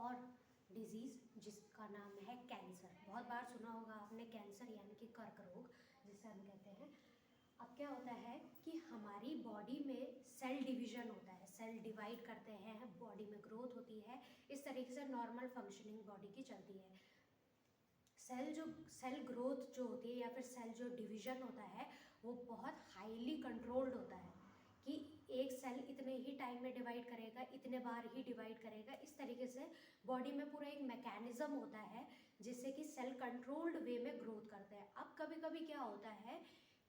और डिजीज़ जिसका नाम है कैंसर। बहुत बार सुना होगा आपने कैंसर यानी कि कर्क रोग जिसे हम कहते हैं। अब क्या होता है कि हमारी बॉडी में सेल डिवीज़न होता है, सेल डिवाइड करते हैं, बॉडी में ग्रोथ होती है, इस तरीके से नॉर्मल फंक्शनिंग बॉडी की चलती है। सेल ग्रोथ जो होती है या फिर सेल जो डिवीज़न होता है वो बहुत हाईली कंट्रोल्ड होता है कि एक सेल इतने ही टाइम में डिवाइड करेगा, इतने बार ही डिवाइड करेगा। इस तरीके से बॉडी में पूरा एक मैकेनिज्म होता है जिससे कि सेल कंट्रोल्ड वे में ग्रोथ करते हैं। अब कभी कभी क्या होता है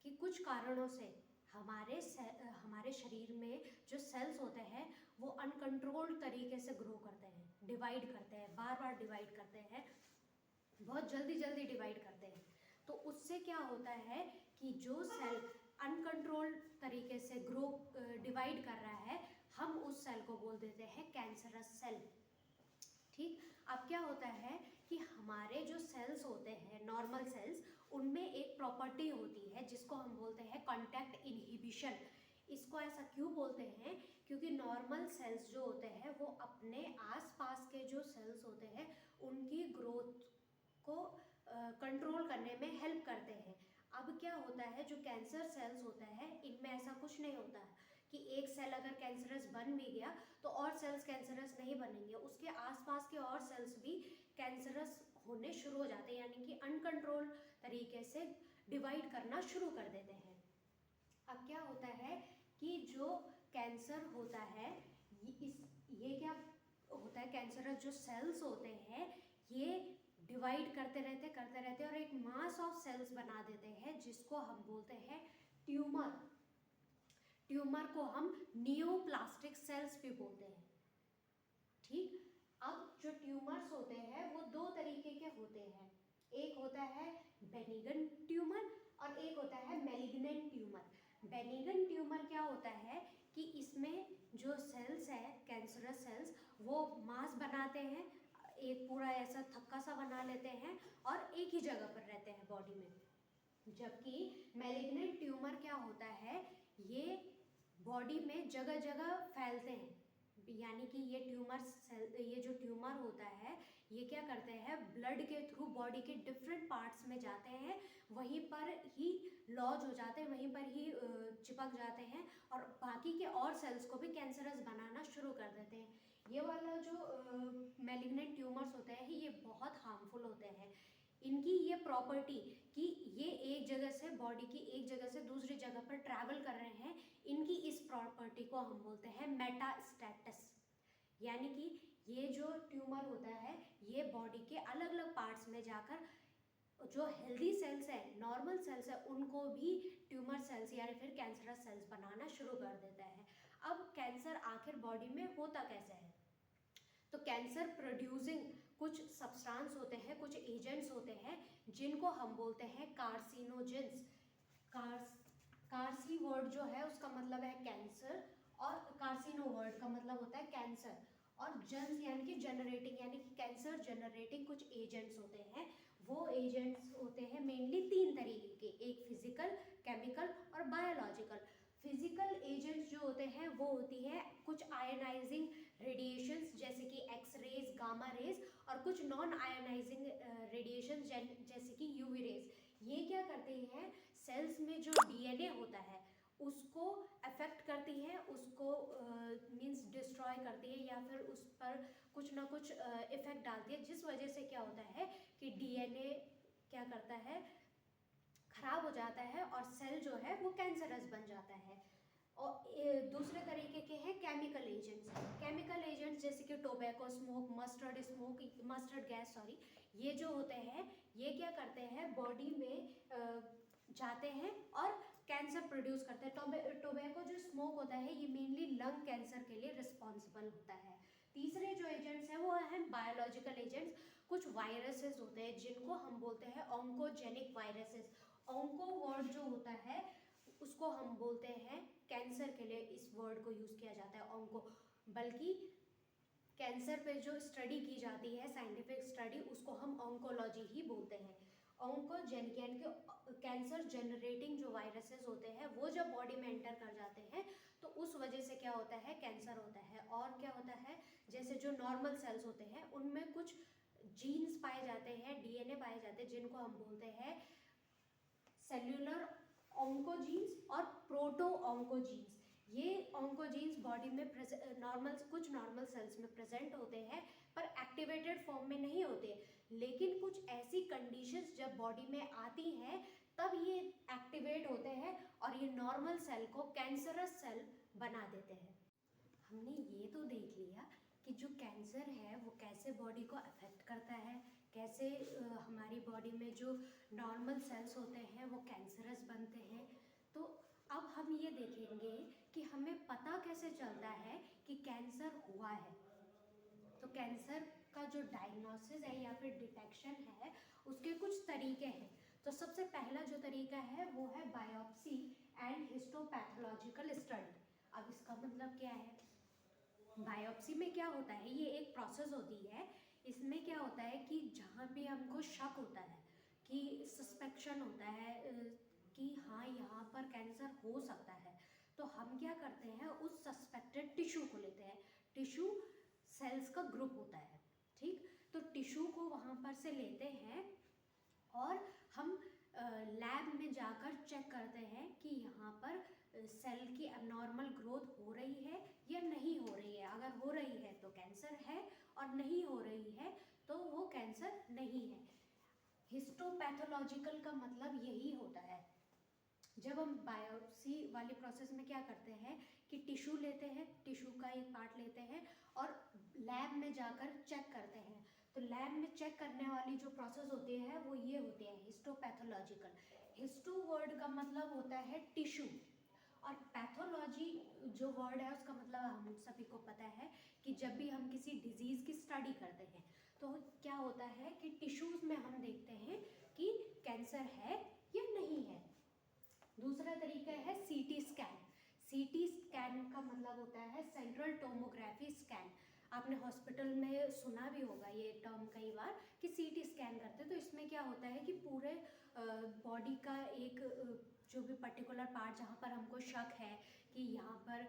कि कुछ कारणों से हमारे शरीर में जो सेल्स होते हैं वो अनकंट्रोल्ड तरीके से ग्रो करते हैं, डिवाइड करते हैं, बार बार डिवाइड करते हैं, बहुत जल्दी जल्दी डिवाइड करते हैं। तो उससे क्या होता है कि जो सेल अनकंट्रोल्ड तरीके से डिवाइड कर रहा है, हम उस सेल को बोल देते हैं कैंसरस सेल। ठीक। अब क्या होता है कि हमारे जो सेल्स होते हैं नॉर्मल सेल्स, उनमें एक प्रॉपर्टी होती है जिसको हम बोलते हैं कांटेक्ट इनहिबिशन। इसको ऐसा क्यों बोलते हैं? क्योंकि नॉर्मल सेल्स जो होते हैं वो अपने आसपास के जो सेल्स होते हैं उनकी ग्रोथ को कंट्रोल करने में हेल्प करते हैं। अब क्या होता है, जो कैंसर सेल्स होता है इनमें ऐसा कुछ नहीं होता है कि एक सेल अगर कैंसरस बन भी गया तो और सेल्स कैंसरस नहीं बनेंगे, उसके आसपास के और सेल्स भी कैंसरस होने शुरू हो जाते हैं, यानी कि अनकंट्रोल तरीके से डिवाइड करना शुरू कर देते हैं। अब क्या होता है कि जो कैंसर होता है ये क्या होता है, कैंसरस जो सेल्स होते हैं ये डिवाइड करते रहते और एक मास ऑफ सेल्स बना देते हैं जिसको हम बोलते हैं ट्यूमर। ट्यूमर को हम नियोप्लास्टिक सेल्स भी बोलते हैं। ठीक। अब जो ट्यूमर्स होते हैं वो दो तरीके के होते हैं, एक होता है बेनिगन ट्यूमर और एक होता है मैलिग्नेंट ट्यूमर। बेनिगन ट्यूमर क्या होता है कि इसमें जो सेल्स है कैंसरस सेल्स वो मास बनाते हैं, एक पूरा ऐसा थक्का सा बना लेते हैं और एक ही जगह पर रहते हैं बॉडी में। जबकि मैलिग्नेंट ट्यूमर क्या होता है, ये बॉडी में जगह जगह फैलते हैं, यानी कि ये जो ट्यूमर होता है ये क्या करते हैं, ब्लड के थ्रू बॉडी के डिफरेंट पार्ट्स में जाते हैं, वहीं पर ही लॉज हो जाते हैं, वहीं पर ही चिपक जाते हैं और बाकी के और सेल्स को भी कैंसरस बनाना शुरू कर देते हैं। ये वाला जो मैलिग्नेंट ट्यूमर्स होते हैं ये बहुत हार्मफुल होते हैं। इनकी ये प्रॉपर्टी कि ये एक जगह से बॉडी की एक जगह से दूसरी जगह पर ट्रैवल कर रहे हैं, इनकी इस प्रॉपर्टी को हम बोलते हैं मेटास्टेसिस। यानी कि ये जो ट्यूमर होता है ये बॉडी के अलग अलग पार्ट्स में जाकर जो हेल्दी सेल्स है, नॉर्मल सेल्स है, उनको भी ट्यूमर सेल्स या फिर कैंसरस सेल्स बनाना शुरू कर देता है। अब कैंसर आखिर बॉडी में होता कैसे है? तो कैंसर प्रोड्यूसिंग कुछ सब्सटेंस होते हैं, कुछ एजेंट्स होते हैं जिनको हम बोलते हैं कार्सिनोजेंस। कार्सी वर्ड जो है उसका मतलब है कैंसर और कार्सिनो वर्ड का मतलब होता है कैंसर, और जेंस यानी कि जनरेटिंग, यानी कि कैंसर जनरेटिंग कुछ एजेंट्स होते हैं। वो एजेंट्स होते हैं मेनली तीन तरीके के, एक फिजिकल, केमिकल और बायोलॉजिकल। फिजिकल एजेंट्स जो होते हैं वो होती है कुछ आयनाइजिंग रेडिएशंस जैसे कि एक्स रेज, गामा रेज, और कुछ नॉन आयनाइजिंग रेडिएशन जैसे कि यूवी रेज। ये क्या करते हैं, सेल्स में जो डीएनए होता है उसको अफेक्ट करती है, उसको मींस डिस्ट्रॉय करती है या फिर उस पर कुछ ना कुछ इफेक्ट डालती है, जिस वजह से क्या होता है कि डीएनए क्या करता है, खराब हो जाता है और सेल जो है वो कैंसरस बन जाता है। और दूसरे तरीके के हैं केमिकल एजेंट्स। केमिकल एजेंट्स जैसे कि tobacco smoke, mustard gas sorry, ये जो होते हैं ये क्या करते हैं, बॉडी में जाते हैं और कैंसर प्रोड्यूस करते हैं। टोबैको जो स्मोक होता है ये मेनली लंग कैंसर के लिए रिस्पॉन्सिबल होता है। तीसरे जो एजेंट्स हैं वो हैं बायोलॉजिकल एजेंट्स। कुछ वायरसेस होते हैं जिनको हम बोलते हैं ऑन्कोजेनिक वायरसेस। ऑन्को वर्ड जो होता है उसको हम बोलते हैं कैंसर के लिए, इस वर्ड को यूज किया जाता है ऑन्को। बल्कि कैंसर पे जो स्टडी की जाती है, साइंटिफिक स्टडी, उसको हम ऑन्कोलॉजी ही बोलते हैं। ऑन्कोजेनिक यानी कि कैंसर जनरेटिंग जो वायरसेस होते हैं वो जब बॉडी में एंटर कर जाते हैं तो उस वजह से क्या होता है, कैंसर होता है। और क्या होता है, जैसे जो नॉर्मल सेल्स होते हैं उनमें कुछ जीन्स पाए जाते हैं, डीएनए पाए जाते हैं, जिनको हम बोलते हैं सेल्यूलर ऑन्कोजीन्स और प्रोटो ऑन्कोजीन्स। ये ऑन्कोजीन्स बॉडी में कुछ नॉर्मल सेल्स में प्रेजेंट होते हैं पर एक्टिवेटेड फॉर्म में नहीं होते, लेकिन कुछ ऐसी कंडीशंस जब बॉडी में आती हैं तब ये एक्टिवेट होते हैं और ये नॉर्मल सेल को कैंसरस सेल बना देते हैं। हमने ये तो देख लिया कि जो कैंसर है वो कैसे बॉडी को अफेक्ट करता है, कैसे हमारी बॉडी में जो नॉर्मल सेल्स होते हैं वो कैंसरस बनते हैं। तो अब हम ये देखेंगे कि हमें पता कैसे चलता है कि कैंसर हुआ है। तो कैंसर का जो डायग्नोसिस है या फिर डिटेक्शन है उसके कुछ तरीके हैं। तो सबसे पहला जो तरीका है वो है बायोप्सी एंड हिस्टोपैथोलॉजिकल स्टडी। अब इसका मतलब क्या है? बायोप्सी में क्या होता है, ये एक प्रोसेस होती है। इसमें क्या होता है कि जहाँ भी हमको शक होता है कि सस्पेक्शन होता है कि हाँ यहाँ पर कैंसर हो सकता है, तो हम क्या करते हैं उस सस्पेक्टेड टिश्यू को लेते हैं। टिश्यू सेल्स का ग्रुप होता है, ठीक। तो टिश्यू को वहाँ पर से लेते हैं और हम लैब में जाकर चेक करते हैं कि यहाँ पर सेल की एबनॉर्मल ग्रोथ हो रही है या नहीं हो रही है। अगर हो रही है तो कैंसर है और नहीं हो रही है तो वो कैंसर नहीं है। हिस्टोपैथोलॉजिकल का मतलब यही होता है। जब हम बायोप्सी वाली प्रोसेस में क्या करते हैं कि टिश्यू लेते हैं, टिश्यू का एक पार्ट लेते हैं और लैब में जाकर चेक करते हैं। तो लैब में चेक करने वाली जो प्रोसेस होती है वो ये होती है हिस्टोपैथोलॉजिकल। हिस्टो वर्ड का मतलब होता है टिश्यू और पैथोलॉजी जो वर्ड है उसका मतलब हम सभी को पता है कि जब भी हम किसी डिजीज़ की स्टडी करते हैं तो क्या होता है कि टिश्यूज़ में हम देखते हैं कि कैंसर है या नहीं है। दूसरा तरीका है सीटी स्कैन। सीटी स्कैन का मतलब होता है सेंट्रल टोमोग्राफी स्कैन। आपने हॉस्पिटल में सुना भी होगा ये टर्म कई बार कि सीटी स्कैन करते हैं। तो इसमें क्या होता है कि पूरे बॉडी का एक जो भी पर्टिकुलर पार्ट जहाँ पर हमको शक है कि यहाँ पर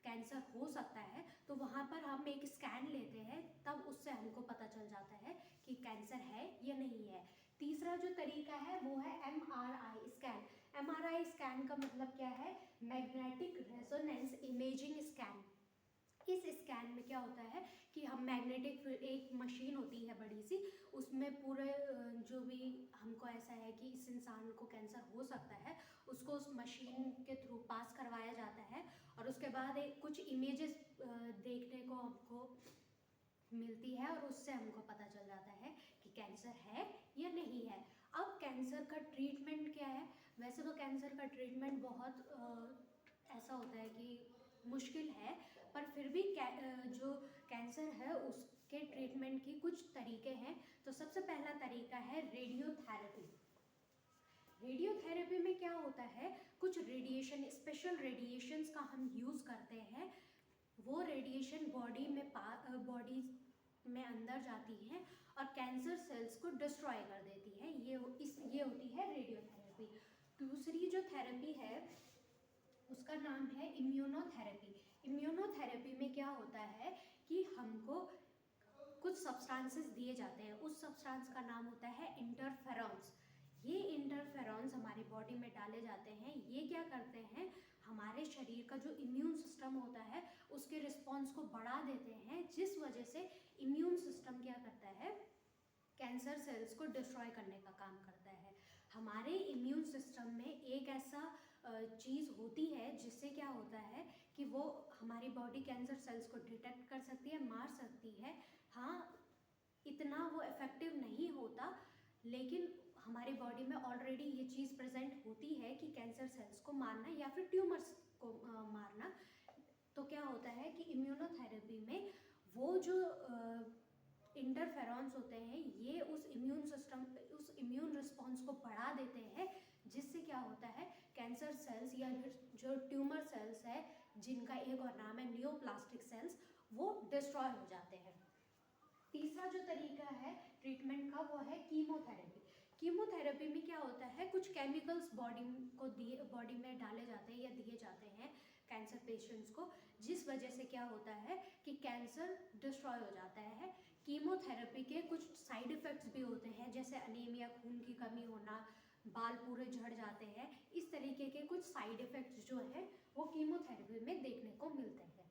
कैंसर हो सकता है तो वहाँ पर हम एक स्कैन लेते हैं, तब उससे हमको पता चल जाता है कि कैंसर है या नहीं है। तीसरा जो तरीका है वो है MRI स्कैन। MRI स्कैन का मतलब क्या है? Magnetic resonance imaging scan. इस स्कैन में क्या होता है कि हम मैग्नेटिक एक मशीन होती है बड़ी सी, उसमें पूरे जो भी हमको ऐसा है कि इस इंसान को कैंसर हो सकता है उसको उस मशीन के थ्रू पास करवाया जाता है और उसके बाद एक कुछ इमेजेस देखने को हमको मिलती है और उससे हमको पता चल जाता है कि कैंसर है या नहीं है। अब कैंसर का ट्रीटमेंट क्या है? वैसे तो कैंसर का ट्रीटमेंट बहुत ऐसा होता है कि मुश्किल है, पर फिर भी जो कैंसर है उसके ट्रीटमेंट की कुछ तरीके हैं। तो सबसे पहला तरीका है रेडियोथेरेपी। रेडियोथेरेपी में क्या होता है, कुछ रेडिएशन, स्पेशल रेडिएशंस का हम यूज़ करते हैं। वो रेडिएशन बॉडी में अंदर जाती हैं और कैंसर सेल्स को डिस्ट्रॉय कर देती है। ये होती है रेडियोथेरेपी। दूसरी जो थेरेपी है उसका नाम है इम्यूनोथेरेपी। इम्यूनोथेरेपी में क्या होता है कि हमको कुछ सब्सटेंसेस दिए जाते हैं, उस सब्सटेंस का नाम होता है इंटरफेरॉन्स। ये इंटरफेरॉन्स हमारी बॉडी में डाले जाते हैं। ये क्या करते हैं, हमारे शरीर का जो इम्यून सिस्टम होता है उसके रिस्पॉन्स को बढ़ा देते हैं, जिस वजह से इम्यून सिस्टम क्या करता है, कैंसर सेल्स को डिस्ट्रॉय करने का काम करता है। हमारे इम्यून सिस्टम में एक ऐसा चीज़ होती है जिससे क्या होता है कि वो हमारी बॉडी कैंसर सेल्स को डिटेक्ट कर सकती है, मार सकती है। हाँ, इतना वो इफ़ेक्टिव नहीं होता, लेकिन हमारी बॉडी में ऑलरेडी ये चीज़ प्रेजेंट होती है कि कैंसर सेल्स को मारना या फिर ट्यूमर्स को मारना। तो क्या होता है कि इम्यूनोथेरेपी में वो जो इंटरफेरॉन्स होते हैं ये उस इम्यून रिस्पॉन्स को बढ़ा देते हैं, जिससे क्या होता है कैंसर सेल्स या जो ट्यूमर सेल्स है जिनका एक और नाम है नियोप्लास्टिक सेल्स, वो डिस्ट्रॉय हो जाते हैं। तीसरा जो तरीका है ट्रीटमेंट का वो है कीमोथेरेपी। कीमोथेरेपी में क्या होता है, कुछ केमिकल्स बॉडी में डाले जाते हैं या दिए जाते हैं कैंसर पेशेंट्स को, जिस वजह से क्या होता है कि कैंसर डिस्ट्रॉय हो जाता है। कीमोथेरेपी के कुछ साइड इफ़ेक्ट्स भी होते हैं, जैसे अनीमिया, खून की कमी होना, बाल पूरे झड़ जाते हैं। इस तरीके के कुछ साइड इफ़ेक्ट्स जो है वो कीमोथेरेपी में देखने को मिलते हैं।